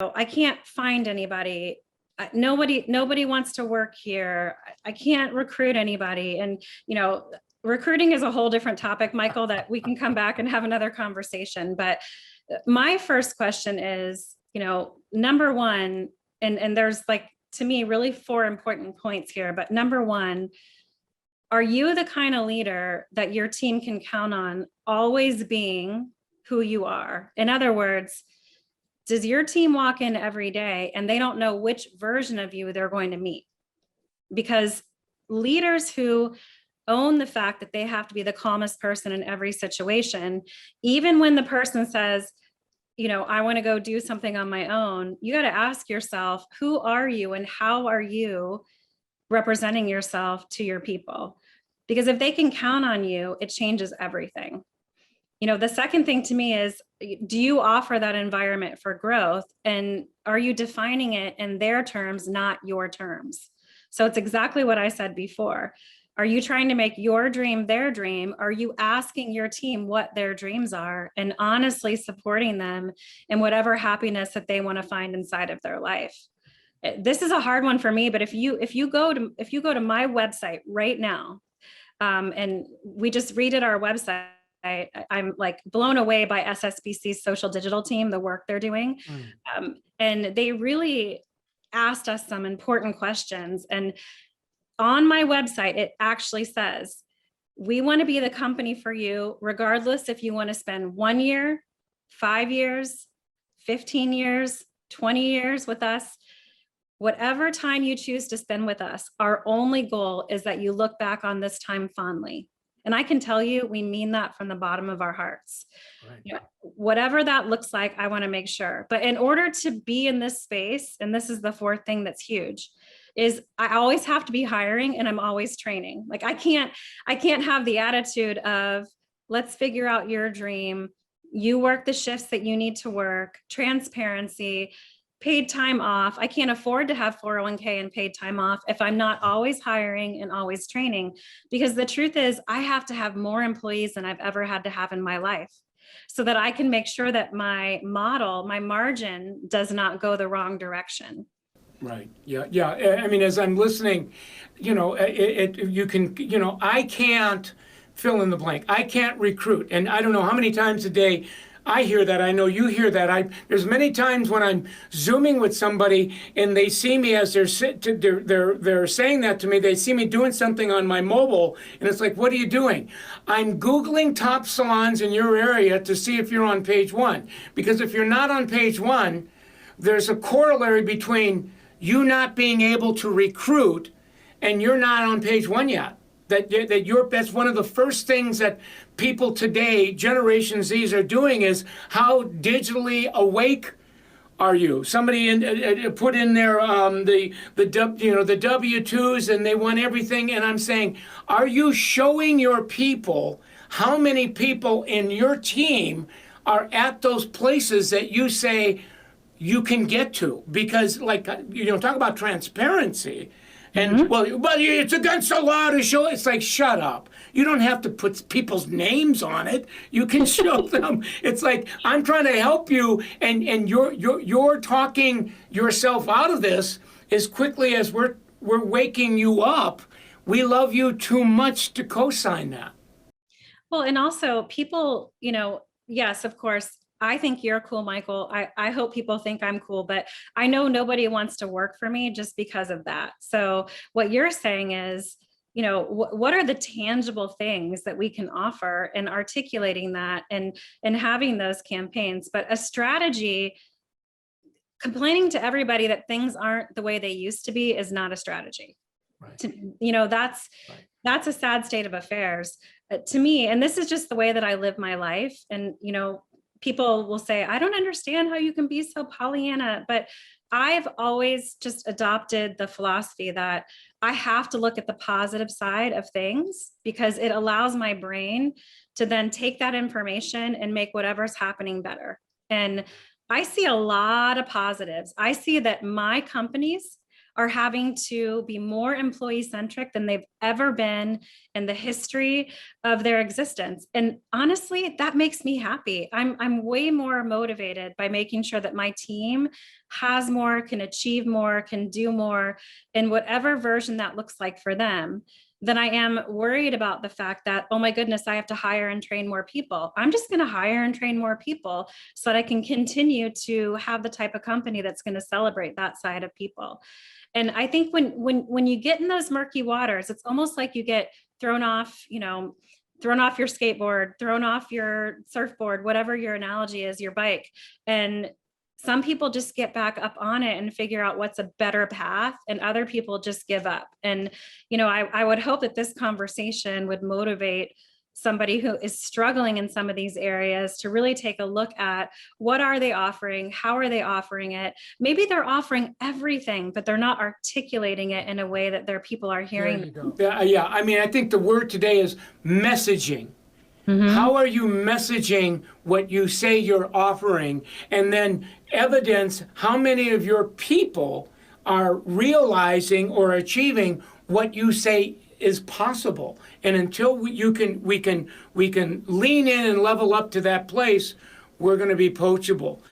I can't find anybody. Nobody wants to work here. I can't recruit anybody. And, recruiting is a whole different topic, Michael, that we can come back and have another conversation. But my first question is, number one, and there's like, to me, really four important points here. But number one, are you the kind of leader that your team can count on always being who you are? In other words, does your team walk in every day and they don't know which version of you they're going to meet? Because leaders who own the fact that they have to be the calmest person in every situation, even when the person says, I want to go do something on my own, you got to ask yourself, who are you and how are you representing yourself to your people? Because if they can count on you, it changes everything. The second thing to me is, do you offer that environment for growth? And are you defining it in their terms, not your terms? So it's exactly what I said before. Are you trying to make your dream their dream? Are you asking your team what their dreams are and honestly supporting them in whatever happiness that they want to find inside of their life? This is a hard one for me, but if you go to my website right now, and we just redid our website, I'm like blown away by SSBC's social digital team, the work they're doing. And they really asked us some important questions. And on my website, it actually says, we want to be the company for you, regardless if you want to spend 1 year, 5 years, 15 years, 20 years with us. Whatever time you choose to spend with us, our only goal is that you look back on this time fondly. And I can tell you, we mean that from the bottom of our hearts. Right. Whatever that looks like, I want to make sure. But in order to be in this space, and this is the fourth thing that's huge, is I always have to be hiring and I'm always training. Like I can't have the attitude of, let's figure out your dream. You work the shifts that you need to work, transparency, paid time off. I can't afford to have 401k and paid time off if I'm not always hiring and always training, because the truth is I have to have more employees than I've ever had to have in my life so that I can make sure that my model, my margin does not go the wrong direction. Right. Yeah. I mean, as I'm listening, you can, I can't fill in the blank. I can't recruit. And I don't know how many times a day I hear that. I know you hear that. There's many times when I'm Zooming with somebody and they see me as they're saying that to me. They see me doing something on my mobile and it's like, what are you doing? I'm Googling top salons in your area to see if you're on page one. Because if you're not on page one, there's a corollary between you not being able to recruit and you're not on page one yet. That's one of the first things that people today, Generation Zs, are doing is how digitally awake are you? Somebody put in there the W-2s and they want everything, and I'm saying, are you showing your people how many people in your team are at those places that you say you can get to? Because talk about transparency. And but it's against the law to show. It's like, shut up. You don't have to put people's names on it. You can show them. It's like, I'm trying to help you, and you're talking yourself out of this as quickly as we're waking you up. We love you too much to co-sign that. Well, and also people, yes, of course, I think you're cool, Michael. I hope people think I'm cool, but I know nobody wants to work for me just because of that. So what you're saying is, what are the tangible things that we can offer, and articulating that and having those campaigns. But a strategy, complaining to everybody that things aren't the way they used to be, is not a strategy. Right. That's a sad state of affairs to me. And this is just the way that I live my life. And, people will say, I don't understand how you can be so Pollyanna, but I've always just adopted the philosophy that I have to look at the positive side of things, because it allows my brain to then take that information and make whatever's happening better. And I see a lot of positives. I see that my companies are having to be more employee centric than they've ever been in the history of their existence. And honestly, that makes me happy. I'm way more motivated by making sure that my team has more, can achieve more, can do more in whatever version that looks like for them, than I am worried about the fact that, oh my goodness, I have to hire and train more people. I'm just going to hire and train more people so that I can continue to have the type of company that's going to celebrate that side of people. And I think when you get in those murky waters, it's almost like you get thrown off, thrown off your skateboard, thrown off your surfboard, whatever your analogy is, your bike. And some people just get back up on it and figure out what's a better path, and other people just give up. And, I would hope that this conversation would motivate somebody who is struggling in some of these areas to really take a look at what are they offering? How are they offering it? Maybe they're offering everything, but they're not articulating it in a way that their people are hearing. There you go. Yeah. I mean, I think the word today is messaging. How are you messaging what you say you're offering? And then evidence how many of your people are realizing or achieving what you say is possible. And until we can lean in and level up to that place, we're going to be poachable.